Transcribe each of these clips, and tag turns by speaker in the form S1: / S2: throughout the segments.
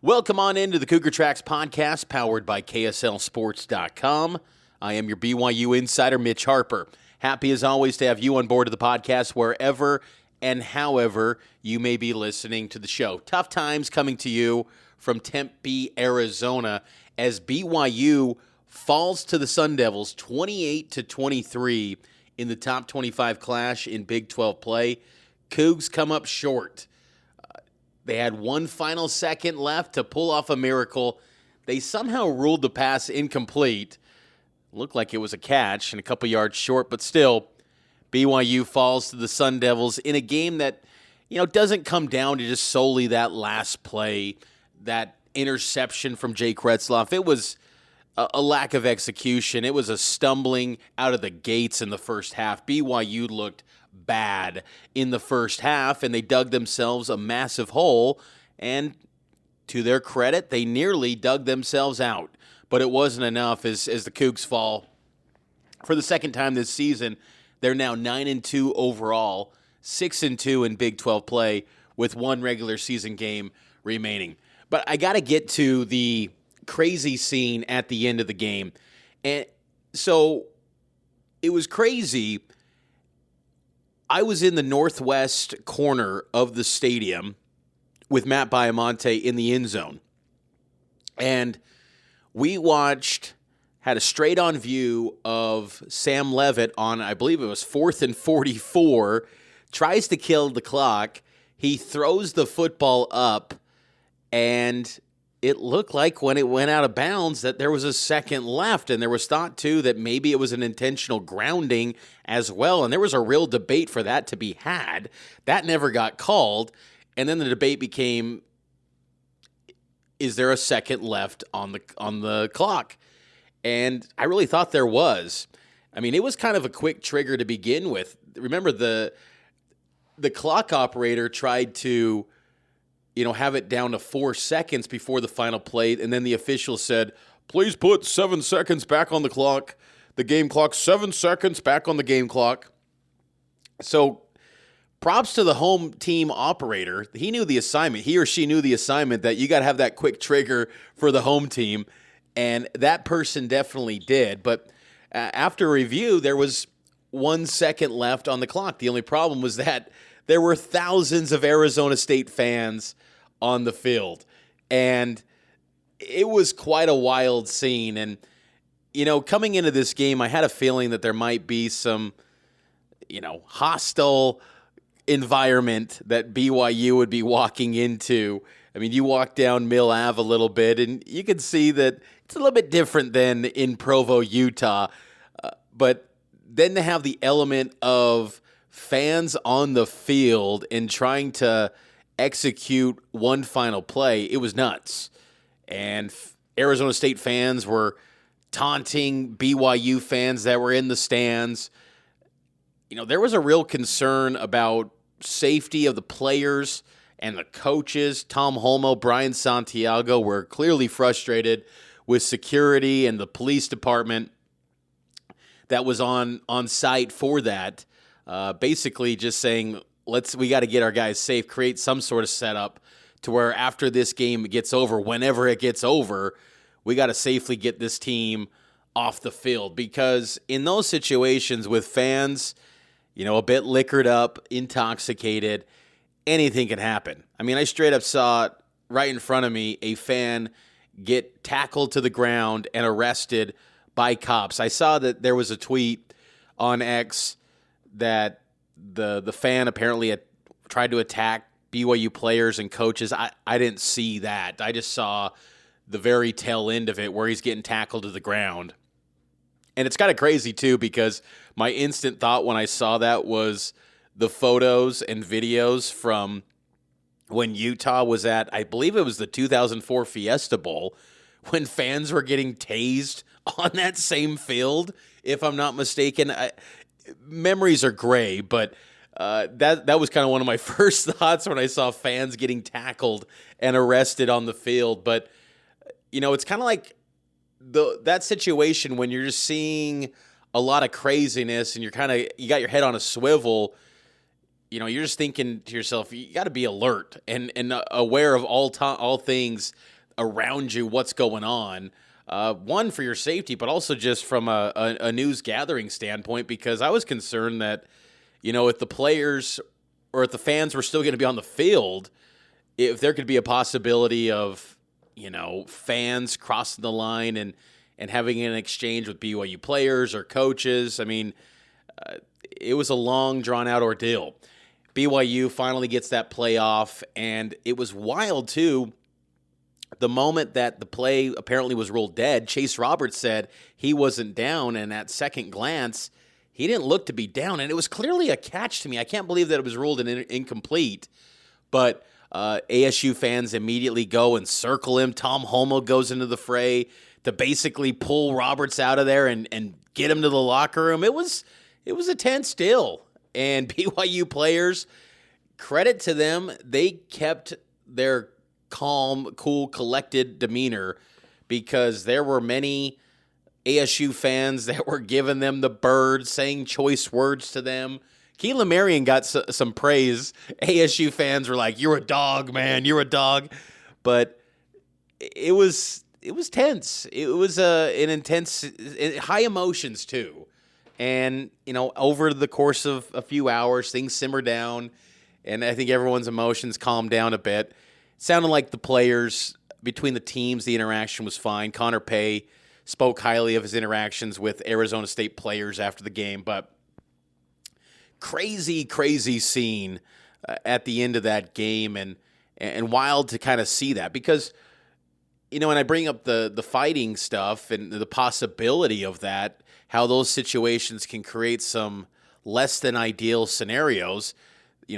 S1: Welcome on into the Cougar Tracks podcast powered by KSLSports.com. I am your BYU insider, Mitch Harper. Happy as always to have you on board of the podcast wherever and however you may be listening to the show. Tough times coming to you from Tempe, Arizona, as BYU falls to the Sun Devils 28-23 in the top 25 clash in Big 12 play. Cougs come up short. They had one final second left to pull off a miracle. They somehow ruled the pass incomplete. Looked like it was a catch and a couple yards short, but still, BYU falls to the Sun Devils in a game that, doesn't come down to just solely that last play, that interception from Jake Retzloff. It was a lack of execution. It was a stumbling out of the gates in the first half. BYU looked bad in the first half, and they dug themselves a massive hole, and to their credit, they nearly dug themselves out. But it wasn't enough as the Cougs fall. For the second time this season, they're now 9-2 overall, 6-2 in Big 12 play, with one regular season game remaining. But I got to get to the crazy scene at the end of the game. And so it was crazy. I was in the northwest corner of the stadium with Matt Baiamonte in the end zone. And we had a straight-on view of Sam Levitt on, I believe it was 4th and 44, tries to kill the clock. He throws the football up, and it looked like when it went out of bounds that there was a second left, and there was thought, too, that maybe it was an intentional grounding as well, and there was a real debate for that to be had. That never got called, and then the debate became, is there a second left on the clock? And I really thought there was. I mean, it was kind of a quick trigger to begin with. Remember, the clock operator tried to have it down to 4 seconds before the final play, and then the official said, please put 7 seconds back on the clock, the game clock, 7 seconds back on the game clock. So props to the home team operator. He knew the assignment. He or she knew the assignment that you got to have that quick trigger for the home team, and that person definitely did. But after review, there was 1 second left on the clock. The only problem was that there were thousands of Arizona State fans on the field, and it was quite a wild scene. And, coming into this game, I had a feeling that there might be some, hostile environment that BYU would be walking into. I mean, you walk down Mill Ave a little bit, and you can see that it's a little bit different than in Provo, Utah. But then to have the element of fans on the field and trying to execute one final play, it was nuts. And Arizona State fans were taunting BYU fans that were in the stands. There was a real concern about safety of the players and the coaches. Tom Holmoe, Brian Santiago were clearly frustrated with security and the police department that was on site for that. Basically just saying, we got to get our guys safe, create some sort of setup to where after this game gets over, whenever it gets over, we got to safely get this team off the field. Because in those situations with fans, a bit liquored up, intoxicated, anything can happen. I mean, I straight up saw right in front of me a fan get tackled to the ground and arrested by cops. I saw that there was a tweet on X that the fan apparently had tried to attack BYU players and coaches. I didn't see that. I just saw the very tail end of it where he's getting tackled to the ground. And it's kind of crazy, too, because my instant thought when I saw that was the photos and videos from when Utah was at, I believe it was the 2004 Fiesta Bowl, when fans were getting tased on that same field, if I'm not mistaken. Memories are gray, but that was kind of one of my first thoughts when I saw fans getting tackled and arrested on the field. But, it's kind of like that situation when you're just seeing a lot of craziness and you got your head on a swivel. you're just thinking to yourself, you got to be alert and aware of all things around you, what's going on. One, for your safety, but also just from a news gathering standpoint, because I was concerned that, if the players or if the fans were still going to be on the field, if there could be a possibility of, fans crossing the line and having an exchange with BYU players or coaches. I mean, it was a long, drawn-out ordeal. BYU finally gets that playoff, and it was wild, too. The moment that the play apparently was ruled dead, Chase Roberts said he wasn't down, and at second glance, he didn't look to be down, and it was clearly a catch to me. I can't believe that it was ruled incomplete, but ASU fans immediately go and circle him. Tom Homo goes into the fray to basically pull Roberts out of there and get him to the locker room. It was a tense deal, and BYU players, credit to them, they kept their calm, cool, collected demeanor, because there were many ASU fans that were giving them the bird, saying choice words to them. Keelan Marion got some praise. ASU fans were like, "You're a dog, man. You're a dog." But it was tense. It was an intense, high emotions too. And, over the course of a few hours, things simmer down, and I think everyone's emotions calmed down a bit. It sounded like the players, between the teams, the interaction was fine. Connor Pay spoke highly of his interactions with Arizona State players after the game, but crazy scene at the end of that game, and wild to kind of see that, because, and I bring up the fighting stuff and the possibility of that, how those situations can create some less than ideal scenarios.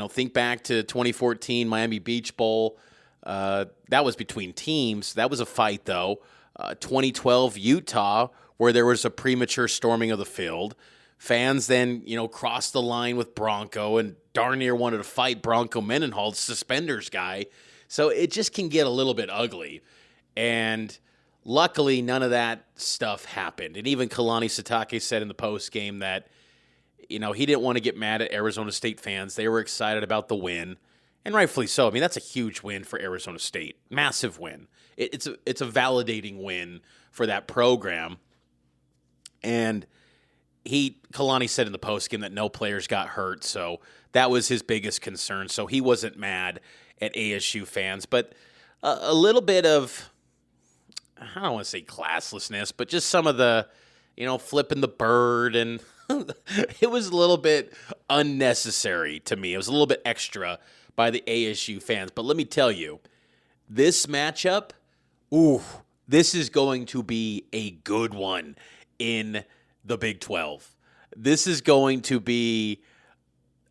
S1: Think back to 2014 Miami Beach Bowl. That was between teams. That was a fight, though. 2012 Utah, where there was a premature storming of the field. Fans then, crossed the line with Bronco and darn near wanted to fight Bronco Mendenhall's suspenders guy. So it just can get a little bit ugly. And luckily, none of that stuff happened. And even Kalani Sitake said in the postgame that, he didn't want to get mad at Arizona State fans. They were excited about the win, and rightfully so. I mean, that's a huge win for Arizona State. Massive win. It's a validating win for that program. And Kalani said in the postgame that no players got hurt, so that was his biggest concern. So he wasn't mad at ASU fans, but a little bit of, I don't want to say classlessness, but just some of the, flipping the bird, and it was a little bit unnecessary to me. It was a little bit extra by the ASU fans. But let me tell you, this matchup, this is going to be a good one in the Big 12. This is going to be,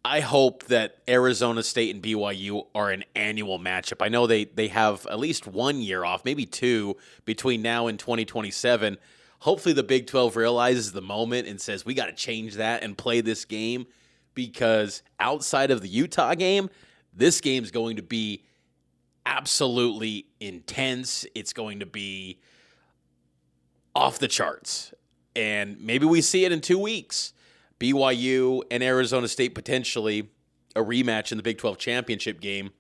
S1: I hope that Arizona State and BYU are an annual matchup. I know they have at least 1 year off, maybe two, between now and 2027. Hopefully the Big 12 realizes the moment and says, we got to change that and play this game, because outside of the Utah game, this game is going to be absolutely intense. It's going to be off the charts. And maybe we see it in 2 weeks. BYU and Arizona State potentially a rematch in the Big 12 championship game.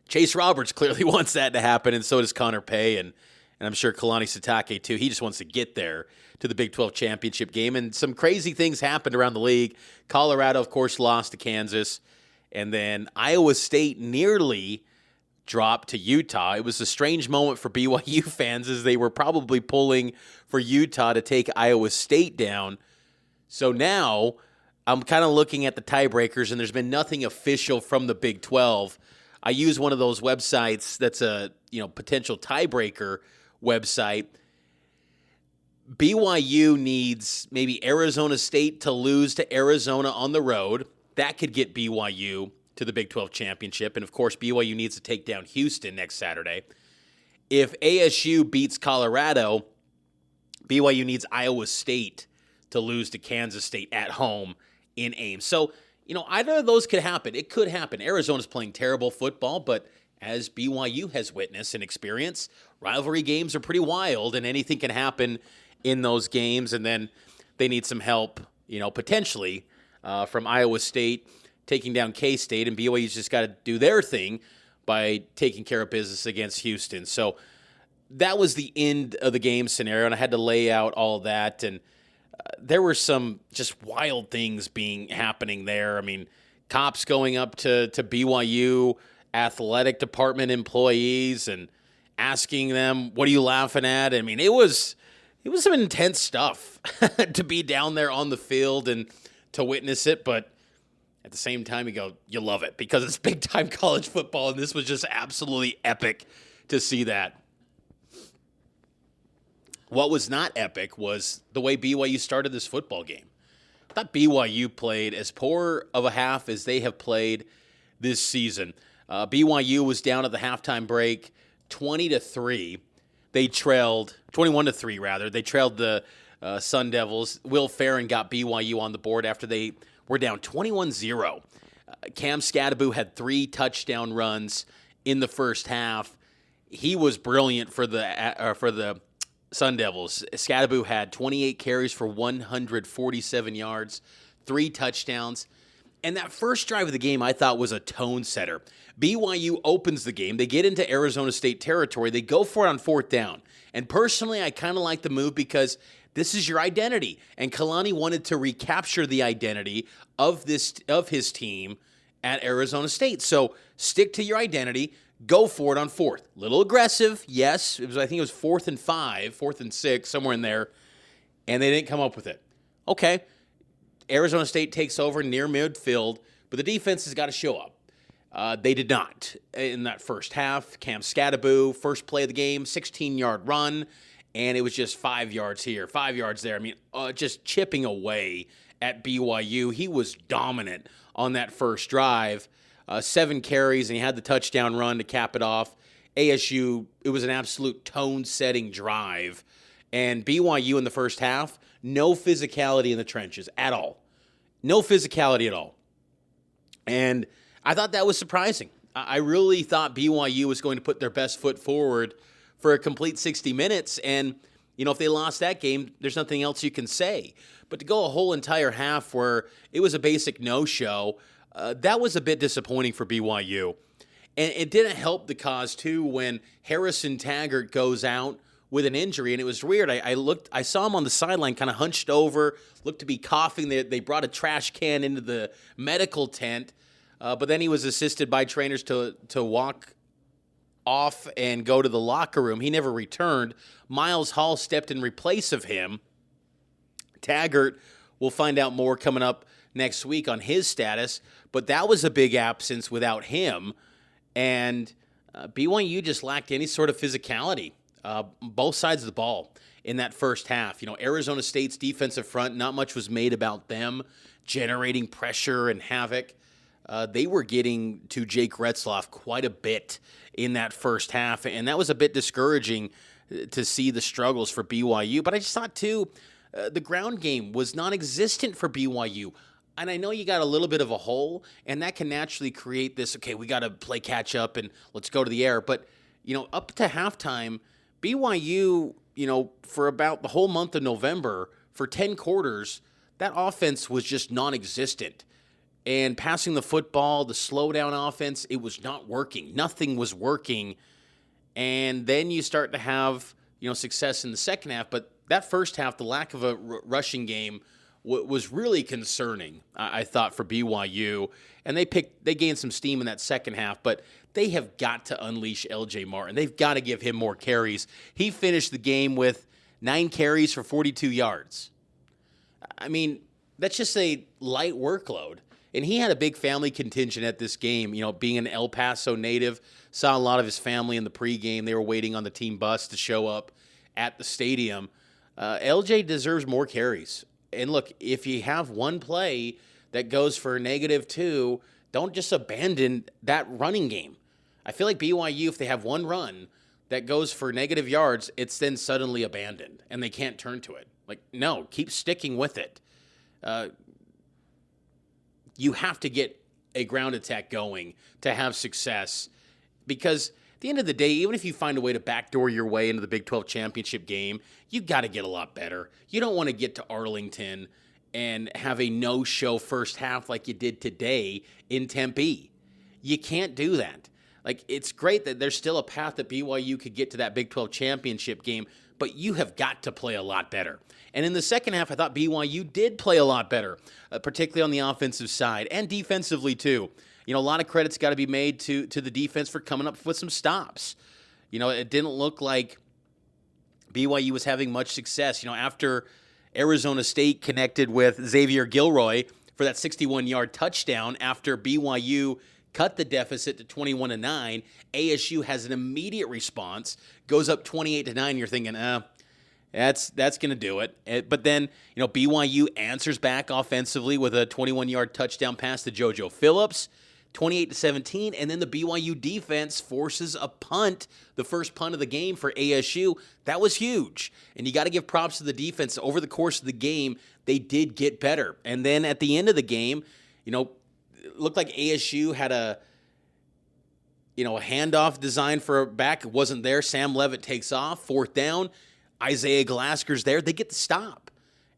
S1: Chase Roberts clearly wants that to happen, and so does Connor Pay, and I'm sure Kalani Sitake too. He just wants to get there to the Big 12 championship game. And some crazy things happened around the league. Colorado, of course, lost to Kansas. And then Iowa State nearly dropped to Utah. It was a strange moment for BYU fans, as they were probably pulling for Utah to take Iowa State down. So now I'm kind of looking at the tiebreakers, and there's been nothing official from the Big 12. I use one of those websites that's a potential tiebreaker website. BYU needs maybe Arizona State to lose to Arizona on the road. That could get BYU to the Big 12 championship. And, of course, BYU needs to take down Houston next Saturday. If ASU beats Colorado, BYU needs Iowa State to lose to Kansas State at home in Ames. So, either of those could happen. It could happen. Arizona's playing terrible football, but as BYU has witnessed and experienced, rivalry games are pretty wild, and anything can happen in those games. And then they need some help, potentially from Iowa State taking down K-State, and BYU's just got to do their thing by taking care of business against Houston. So that was the end of the game scenario, and I had to lay out all that, and there were some just wild things happening there. I mean, cops going up to BYU athletic department employees and asking them, "What are you laughing at?" I mean, it was some intense stuff to be down there on the field and to witness it, but at the same time, you love it because it's big-time college football, and this was just absolutely epic to see that. What was not epic was the way BYU started this football game. I thought BYU played as poor of a half as they have played this season. BYU was down at the halftime break 20-3. They trailed 21-3 rather. They trailed the Sun Devils. Will Farron got BYU on the board after they were down 21-0. Cam Scadaboo had 3 touchdown runs in the first half. He was brilliant for the Sun Devils. Scadaboo had 28 carries for 147 yards, 3 touchdowns. And that first drive of the game I thought was a tone setter. BYU opens the game. They get into Arizona State territory. They go for it on 4th down. And personally, I kind of like the move because this is your identity. And Kalani wanted to recapture the identity of his team at Arizona State. So stick to your identity. Go for it on 4th. Little aggressive, yes. I think it was 4th and 5, 4th and 6, somewhere in there. And they didn't come up with it. Okay. Arizona State takes over near midfield, but the defense has got to show up. They did not in that first half. Cam Scadaboo, first play of the game, 16-yard run, and it was just 5 yards here, 5 yards there. I mean, just chipping away at BYU. He was dominant on that first drive. 7 carries, and he had the touchdown run to cap it off. ASU, it was an absolute tone-setting drive. And BYU in the first half, no physicality in the trenches at all. No physicality at all. And I thought that was surprising. I really thought BYU was going to put their best foot forward for a complete 60 minutes. And, if they lost that game, there's nothing else you can say. But to go a whole entire half where it was a basic no-show, that was a bit disappointing for BYU. And it didn't help the cause, too, when Harrison Taggart goes out with an injury. And it was weird. I saw him on the sideline kind of hunched over, looked to be coughing. They brought a trash can into the medical tent. But then he was assisted by trainers to walk off and go to the locker room. He never returned. Miles Hall stepped in replace of him. Taggart, we'll find out more coming up next week on his status, but that was a big absence without him, and BYU just lacked any sort of physicality, both sides of the ball in that first half. Arizona State's defensive front, not much was made about them generating pressure and havoc. They were getting to Jake Retzloff quite a bit in that first half, and that was a bit discouraging to see the struggles for BYU, but I just thought, too, the ground game was non-existent for BYU. And I know you got a little bit of a hole, and that can naturally create this, okay, we got to play catch up and let's go to the air. But, up to halftime, BYU, for about the whole month of November, for 10 quarters, that offense was just non-existent. And passing the football, the slowdown offense, it was not working. Nothing was working. And then you start to have, success in the second half. But that first half, the lack of a rushing game was really concerning, I thought, for BYU. And they gained some steam in that second half, but they have got to unleash L.J. Martin. They've got to give him more carries. He finished the game with 9 carries for 42 yards. I mean, that's just a light workload. And he had a big family contingent at this game. Being an El Paso native, saw a lot of his family in the pregame. They were waiting on the team bus to show up at the stadium. LJ deserves more carries. And look, if you have one play that goes for -2, don't just abandon that running game. I feel like BYU, if they have one run that goes for negative yards, it's then suddenly abandoned and they can't turn to it. No, keep sticking with it. You have to get a ground attack going to have success, because at the end of the day, even if you find a way to backdoor your way into the Big 12 championship game, you got to get a lot better. You don't want to get to Arlington and have a no-show first half like you did today in Tempe. You can't do that. Like, it's great that there's still a path that BYU could get to that Big 12 championship game, but you have got to play a lot better. And in the second half, I thought BYU did play a lot better, particularly on the offensive side and defensively too. A lot of credit's got to be made to the defense for coming up with some stops. It didn't look like BYU was having much success. After Arizona State connected with Xavier Gilroy for that 61-yard touchdown after BYU cut the deficit to 21-9, ASU has an immediate response, goes up 28-9. You're thinking, that's going to do it. But then, BYU answers back offensively with a 21-yard touchdown pass to JoJo Phillips, 28-17, and then the BYU defense forces a punt, the first punt of the game for ASU. That was huge. And you got to give props to the defense. Over the course of the game, they did get better. And then at the end of the game, it looked like ASU had a handoff design for a back. It wasn't there. Sam Levitt takes off, fourth down. Isaiah Glasker's there. They get the stop.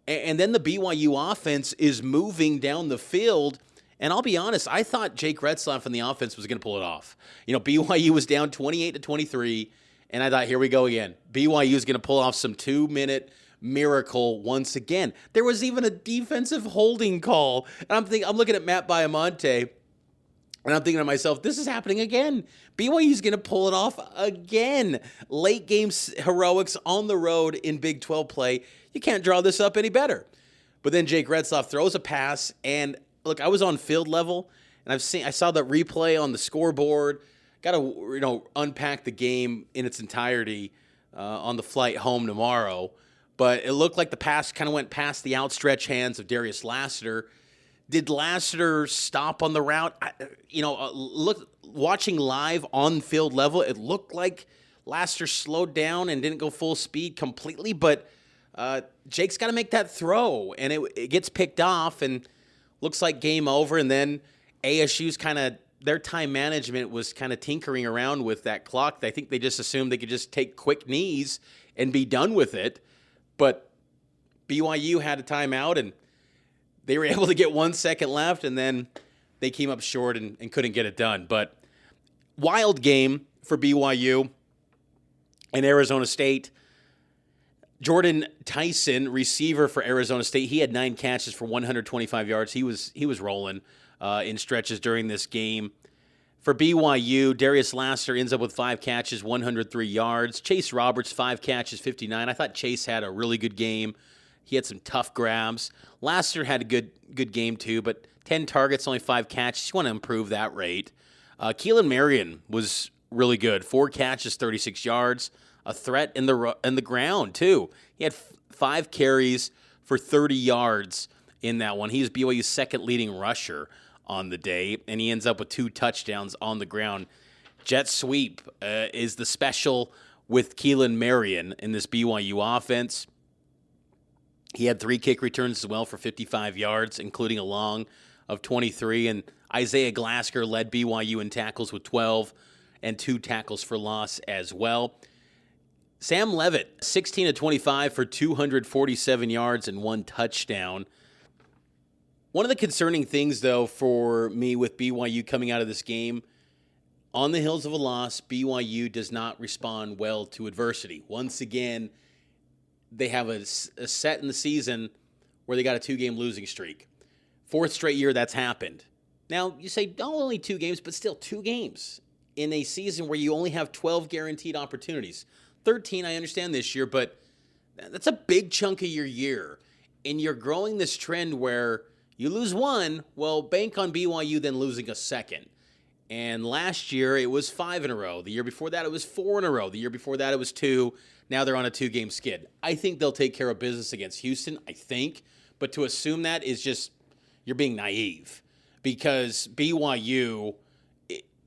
S1: And then the BYU offense is moving down the field. And I'll be honest, I thought Jake Retzlaff on the offense was going to pull it off. BYU was down 28-23, and I thought, here we go again. BYU is going to pull off some 2-minute miracle once again. There was even a defensive holding call. And I'm looking at Matt Baiamonte, and I'm thinking to myself, this is happening again. BYU's going to pull it off again. Late game heroics on the road in Big 12 play. You can't draw this up any better. But then Jake Retzlaff throws a pass, and look, I was on field level, and I saw the replay on the scoreboard. Got to unpack the game in its entirety on the flight home tomorrow. But it looked like the pass kind of went past the outstretched hands of Darius Lassiter. Did Lassiter stop on the route? Watching live on field level, it looked like Lassiter slowed down and didn't go full speed completely. But Jake's got to make that throw, and it gets picked off, and looks like game over. And then ASU's their time management was kind of tinkering around with that clock. I think they just assumed they could just take quick knees and be done with it. But BYU had a timeout, and they were able to get 1 second left, and then they came up short and couldn't get it done. But wild game for BYU and Arizona State. Jordan Tyson, receiver for Arizona State, he had 9 catches for 125 yards. He was rolling in stretches during this game. For BYU, Darius Lassiter ends up with 5 catches, 103 yards. Chase Roberts, 5 catches, 59. I thought Chase had a really good game. He had some tough grabs. Lassiter had a good game too, but 10 targets, only 5 catches. You want to improve that rate. Keelan Marion was really good. 4 catches, 36 yards. A threat in the ground too. He had 5 carries for 30 yards in that one. He was BYU's second leading rusher on the day, and he ends up with 2 touchdowns on the ground. Jet sweep is the special with Keelan Marion in this BYU offense. He had 3 kick returns as well for 55 yards, including a long of 23. And Isaiah Glasker led BYU in tackles with 12 and 2 tackles for loss as well. Sam Levitt, 16-25 for 247 yards and 1 touchdown. One of the concerning things, though, for me with BYU coming out of this game, on the heels of a loss, BYU does not respond well to adversity. Once again, they have a set in the season where they got a 2-game losing streak. 4th straight year that's happened. Now, you say, only 2 games, but still 2 games in a season where you only have 12 guaranteed opportunities. 13, I understand this year, but that's a big chunk of your year. And you're growing this trend where you lose 1, well, bank on BYU then losing a second. And last year, it was 5 in a row. The year before that, it was 4 in a row. The year before that, it was 2. Now they're on a 2-game skid. I think they'll take care of business against Houston, I think. But to assume that is just, you're being naive. Because BYU,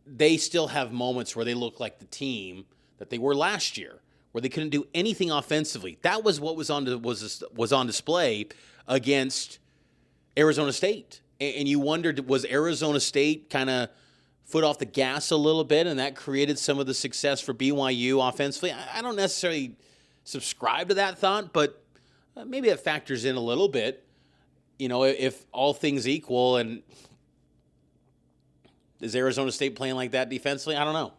S1: they still have moments where they look like the team that they were last year, where they couldn't do anything offensively. That was what was on display against Arizona State. And you wondered, was Arizona State kind of foot off the gas a little bit, and that created some of the success for BYU offensively? I don't necessarily subscribe to that thought, but maybe it factors in a little bit. if all things equal, and is Arizona State playing like that defensively? I don't know.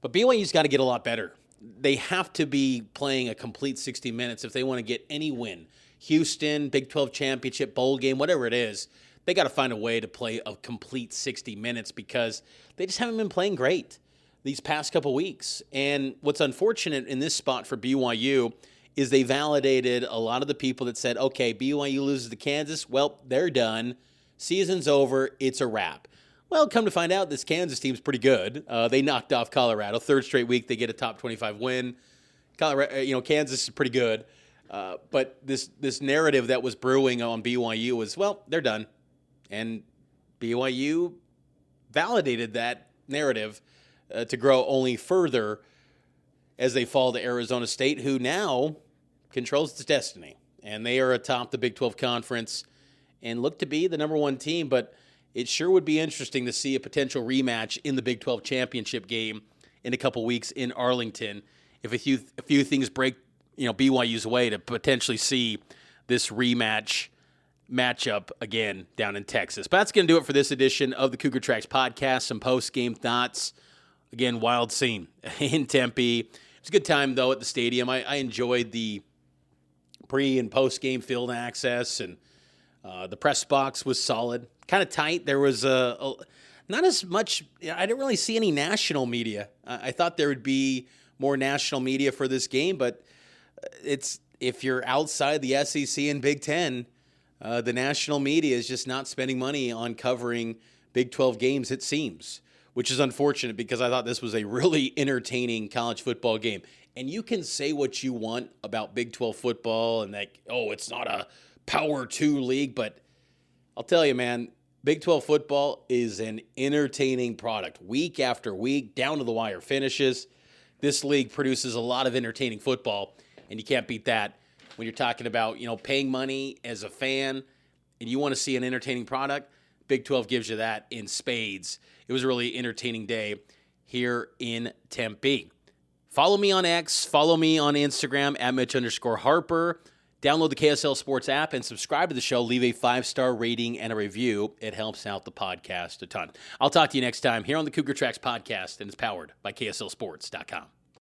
S1: But BYU's got to get a lot better. They have to be playing a complete 60 minutes if they want to get any win. Houston, Big 12 championship, bowl game, whatever it is, they got to find a way to play a complete 60 minutes because they just haven't been playing great these past couple weeks. And what's unfortunate in this spot for BYU is they validated a lot of the people that said, okay, BYU loses to Kansas, well, they're done. Season's over. It's a wrap. Well, come to find out, this Kansas team's pretty good. They knocked off Colorado. Third straight week, they get a top 25 win. Kansas is pretty good. But this narrative that was brewing on BYU was, well, they're done. And BYU validated that narrative to grow only further as they fall to Arizona State, who now controls its destiny. And they are atop the Big 12 Conference and look to be the number one team, but it sure would be interesting to see a potential rematch in the Big 12 championship game in a couple weeks in Arlington. If a few things break, BYU's way to potentially see this matchup again down in Texas. But that's going to do it for this edition of the Cougar Tracks podcast. Some post-game thoughts. Again, wild scene in Tempe. It was a good time, though, at the stadium. I enjoyed the pre- and post-game field access, and the press box was solid. Kind of tight. There was not as much. I didn't really see any national media. I thought there would be more national media for this game, but if you're outside the SEC and Big Ten, the national media is just not spending money on covering Big 12 games, it seems, which is unfortunate because I thought this was a really entertaining college football game. And you can say what you want about Big 12 football and it's not a Power 2 league, but I'll tell you, man, Big 12 football is an entertaining product. Week after week, down to the wire finishes. This league produces a lot of entertaining football, and you can't beat that when you're talking about, paying money as a fan and you want to see an entertaining product. Big 12 gives you that in spades. It was a really entertaining day here in Tempe. Follow me on X. Follow me on Instagram at Mitch_Harper. Download the KSL Sports app and subscribe to the show. Leave a 5-star rating and a review. It helps out the podcast a ton. I'll talk to you next time here on the Cougar Tracks podcast, and it's powered by KSLSports.com.